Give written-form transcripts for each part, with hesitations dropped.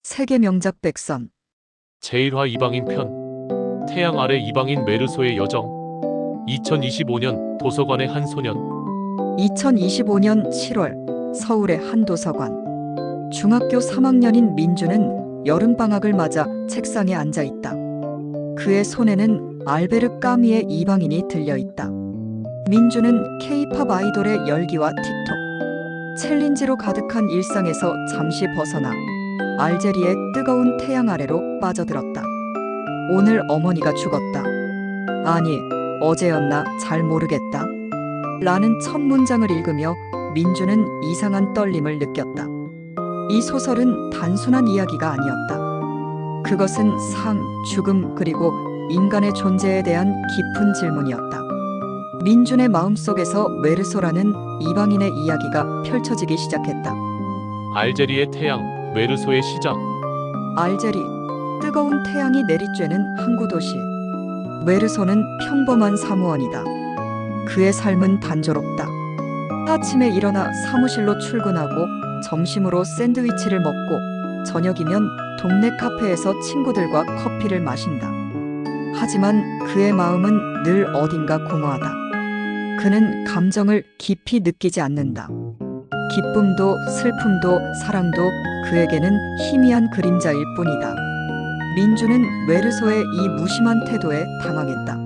세계 명작 백선. 제1화 이방인 편. 태양 아래 이방인 메르소의 여정. 2025년 도서관의 한 소년. 2025년 7월 서울의 한 도서관. 중학교 3학년인 민주는 여름방학을 맞아 책상에 앉아 있다. 그의 손에는 알베르 까미의 이방인이 들려 있다. 민주는 K-팝 아이돌의 열기와 틱톡, 챌린지로 가득한 일상에서 잠시 벗어나 알제리의 뜨거운 태양 아래로 빠져들었다. 오늘 어머니가 죽었다. 아니, 어제였나 잘 모르겠다. 라는 첫 문장을 읽으며 민주는 이상한 떨림을 느꼈다. 이 소설은 단순한 이야기가 아니었다. 그것은 상, 죽음, 그리고 인간의 존재에 대한 깊은 질문이었다. 민준의 마음속에서 메르소라는 이방인의 이야기가 펼쳐지기 시작했다. 알제리의 태양, 메르소의 시작. 알제리, 뜨거운 태양이 내리쬐는 항구 도시. 메르소는 평범한 사무원이다. 그의 삶은 단조롭다. 아침에 일어나 사무실로 출근하고 점심으로 샌드위치를 먹고 저녁이면 동네 카페에서 친구들과 커피를 마신다. 하지만 그의 마음은 늘 어딘가 공허하다. 그는 감정을 깊이 느끼지 않는다. 기쁨도 슬픔도 사랑도 그에게는 희미한 그림자일 뿐이다. 민주는 메르소의 이 무심한 태도에 당황했다.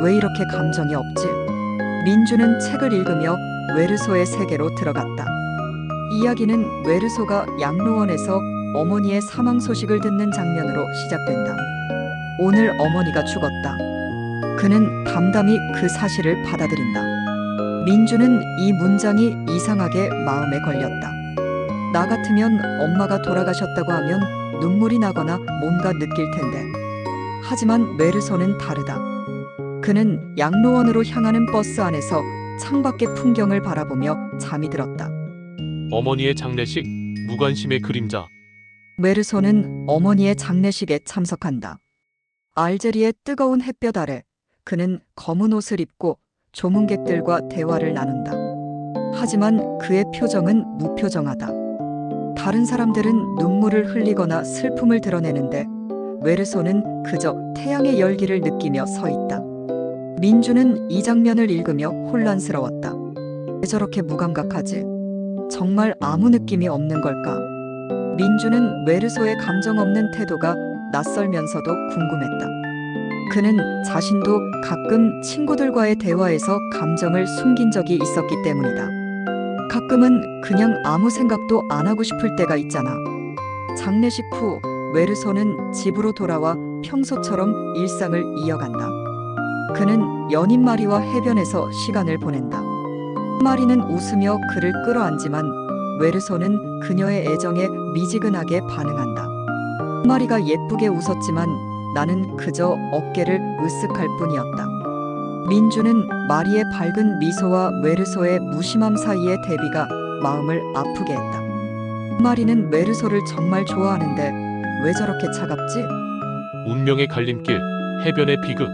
왜 이렇게 감정이 없지? 민주는 책을 읽으며 메르소의 세계로 들어갔다. 이야기는 메르소가 양로원에서 어머니의 사망 소식을 듣는 장면으로 시작된다. 오늘 어머니가 죽었다. 그는 담담히 그 사실을 받아들인다. 민주는 이 문장이 이상하게 마음에 걸렸다. 나 같으면 엄마가 돌아가셨다고 하면 눈물이 나거나 뭔가 느낄 텐데. 하지만 메르소는 다르다. 그는 양로원으로 향하는 버스 안에서 창밖의 풍경을 바라보며 잠이 들었다. 어머니의 장례식, 무관심의 그림자. 메르소는 어머니의 장례식에 참석한다. 알제리의 뜨거운 햇볕 아래 그는 검은 옷을 입고 조문객들과 대화를 나눈다. 하지만 그의 표정은 무표정하다. 다른 사람들은 눈물을 흘리거나 슬픔을 드러내는데 메르소는 그저 태양의 열기를 느끼며 서 있다. 민주는 이 장면을 읽으며 혼란스러웠다. 왜 저렇게 무감각하지? 정말 아무 느낌이 없는 걸까? 민주는 메르소의 감정 없는 태도가 낯설면서도 궁금했다. 그는 자신도 가끔 친구들과의 대화에서 감정을 숨긴 적이 있었기 때문이다. 가끔은 그냥 아무 생각도 안 하고 싶을 때가 있잖아. 장례식 후 메르소는 집으로 돌아와 평소처럼 일상을 이어간다. 그는 연인 마리와 해변에서 시간을 보낸다. 마리는 웃으며 그를 끌어안지만 메르소는 그녀의 애정에 미지근하게 반응한다. 마리가 예쁘게 웃었지만 나는 그저 어깨를 으쓱할 뿐이었다. 민주는 마리의 밝은 미소와 메르소의 무심함 사이의 대비가 마음을 아프게 했다. 마리는 메르소를 정말 좋아하는데 왜 저렇게 차갑지? 운명의 갈림길, 해변의 비극.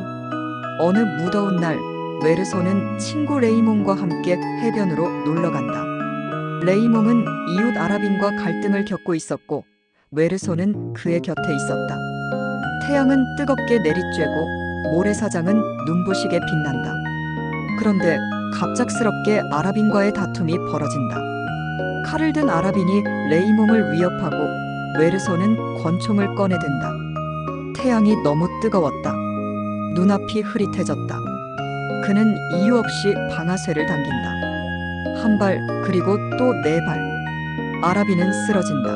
어느 무더운 날 메르소는 친구 레이몽과 함께 해변으로 놀러 간다. 레이몽은 이웃 아랍인과 갈등을 겪고 있었고 메르소는 그의 곁에 있었다. 태양은 뜨겁게 내리쬐고 모래사장은 눈부시게 빛난다. 그런데 갑작스럽게 아랍인과의 다툼이 벌어진다. 칼을 든 아랍인이 레이몽을 위협하고 메르소는 권총을 꺼내든다. 태양이 너무 뜨거웠다. 눈앞이 흐릿해졌다. 그는 이유 없이 방아쇠를 당긴다. 한 발, 그리고 또 네 발. 아랍인은 쓰러진다.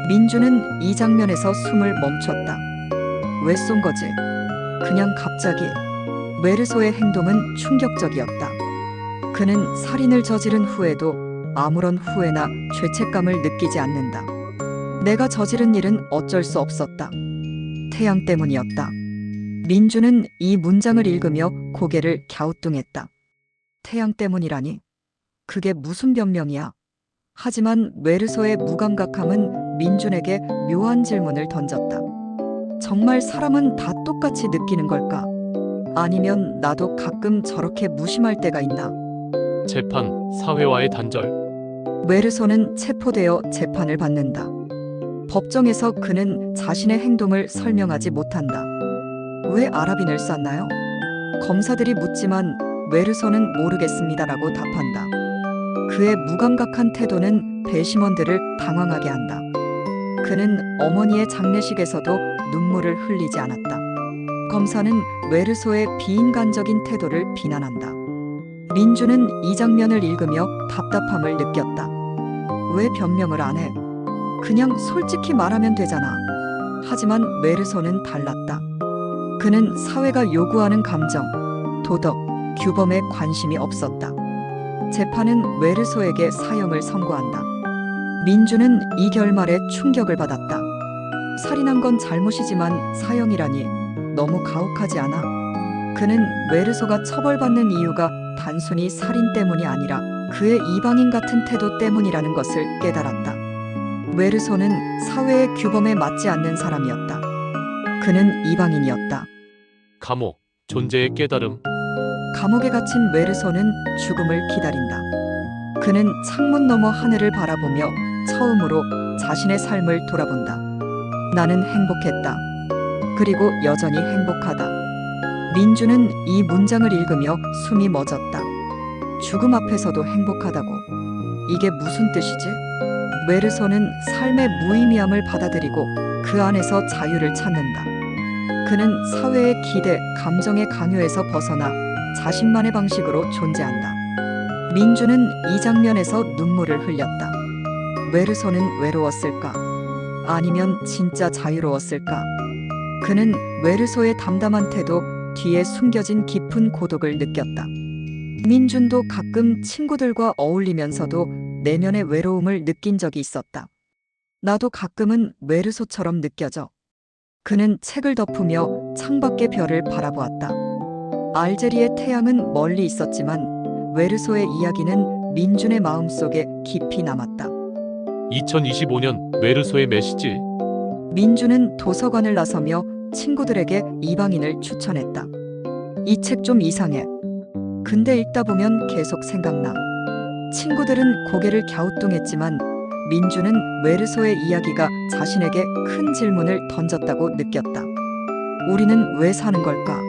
민주는 이 장면에서 숨을 멈췄다. 왜 쏜 거지? 그냥 갑자기. 메르소의 행동은 충격적이었다. 그는 살인을 저지른 후에도 아무런 후회나 죄책감을 느끼지 않는다. 내가 저지른 일은 어쩔 수 없었다. 태양 때문이었다. 민주는 이 문장을 읽으며 고개를 갸우뚱했다. 태양 때문이라니? 그게 무슨 변명이야? 하지만 메르소의 무감각함은 민준에게 묘한 질문을 던졌다. 정말 사람은 다 똑같이 느끼는 걸까? 아니면 나도 가끔 저렇게 무심할 때가 있나? 재판, 사회와의 단절. 메르소는 체포되어 재판을 받는다. 법정에서 그는 자신의 행동을 설명하지 못한다. 왜 아랍인을 쐈나요? 검사들이 묻지만 메르소는 모르겠습니다라고 답한다. 그의 무감각한 태도는 배심원들을 당황하게 한다. 그는 어머니의 장례식에서도 눈물을 흘리지 않았다. 검사는 메르소의 비인간적인 태도를 비난한다. 민주는 이 장면을 읽으며 답답함을 느꼈다. 왜 변명을 안 해? 그냥 솔직히 말하면 되잖아. 하지만 메르소는 달랐다. 그는 사회가 요구하는 감정, 도덕, 규범에 관심이 없었다. 재판은 메르소에게 사형을 선고한다. 민주는 이 결말에 충격을 받았다. 살인한 건 잘못이지만 사형이라니 너무 가혹하지 않아? 그는 메르소가 처벌받는 이유가 단순히 살인 때문이 아니라 그의 이방인 같은 태도 때문이라는 것을 깨달았다. 메르소는 사회의 규범에 맞지 않는 사람이었다. 그는 이방인이었다. 감옥, 존재의 깨달음. 감옥에 갇힌 메르소는 죽음을 기다린다. 그는 창문 너머 하늘을 바라보며 처음으로 자신의 삶을 돌아본다. 나는 행복했다. 그리고 여전히 행복하다. 민주는 이 문장을 읽으며 숨이 멎었다. 죽음 앞에서도 행복하다고. 이게 무슨 뜻이지? 메르소는 삶의 무의미함을 받아들이고 그 안에서 자유를 찾는다. 그는 사회의 기대, 감정의 강요에서 벗어나 자신만의 방식으로 존재한다. 민주는 이 장면에서 눈물을 흘렸다. 메르소는 외로웠을까? 아니면 진짜 자유로웠을까? 그는 메르소의 담담한 태도 뒤에 숨겨진 깊은 고독을 느꼈다. 민준도 가끔 친구들과 어울리면서도 내면의 외로움을 느낀 적이 있었다. 나도 가끔은 메르소처럼 느껴져. 그는 책을 덮으며 창밖의 별을 바라보았다. 알제리의 태양은 멀리 있었지만 메르소의 이야기는 민준의 마음속에 깊이 남았다. 2025년 메르소의 메시지. 민준은 도서관을 나서며 친구들에게 이방인을 추천했다. 이 책 좀 이상해. 근데 읽다 보면 계속 생각나. 친구들은 고개를 갸우뚱했지만 민주는 메르소의 이야기가 자신에게 큰 질문을 던졌다고 느꼈다. 우리는 왜 사는 걸까?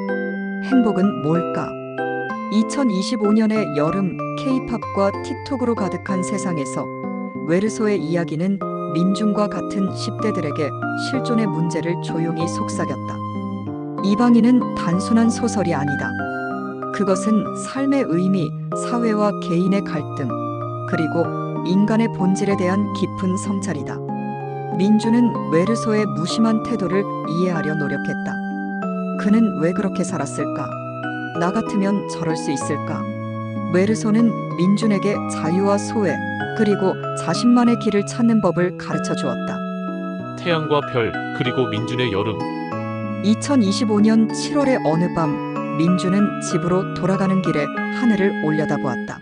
행복은 뭘까? 2025년의 여름, K-팝과 틱톡으로 가득한 세상에서 메르소의 이야기는 민중과 같은 10대들에게 실존의 문제를 조용히 속삭였다. 이방인은 단순한 소설이 아니다. 그것은 삶의 의미, 사회와 개인의 갈등, 그리고 인간의 본질에 대한 깊은 성찰이다. 민주는 메르소의 무심한 태도를 이해하려 노력했다. 그는 왜 그렇게 살았을까? 나 같으면 저럴 수 있을까? 메르소는 민준에게 자유와 소외, 그리고 자신만의 길을 찾는 법을 가르쳐 주었다. 태양과 별, 그리고 민준의 여름. 2025년 7월의 어느 밤, 민주는 집으로 돌아가는 길에 하늘을 올려다보았다.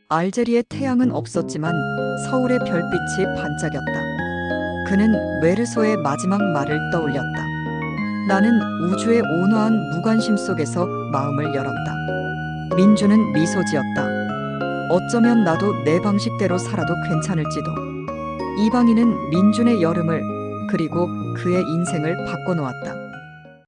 알제리의 태양은 없었지만 서울의 별빛이 반짝였다. 그는 메르소의 마지막 말을 떠올렸다. 나는 우주의 온화한 무관심 속에서 마음을 열었다. 민주는 미소 지었다. 어쩌면 나도 내 방식대로 살아도 괜찮을지도. 이방인은 민준의 여름을, 그리고 그의 인생을 바꿔놓았다.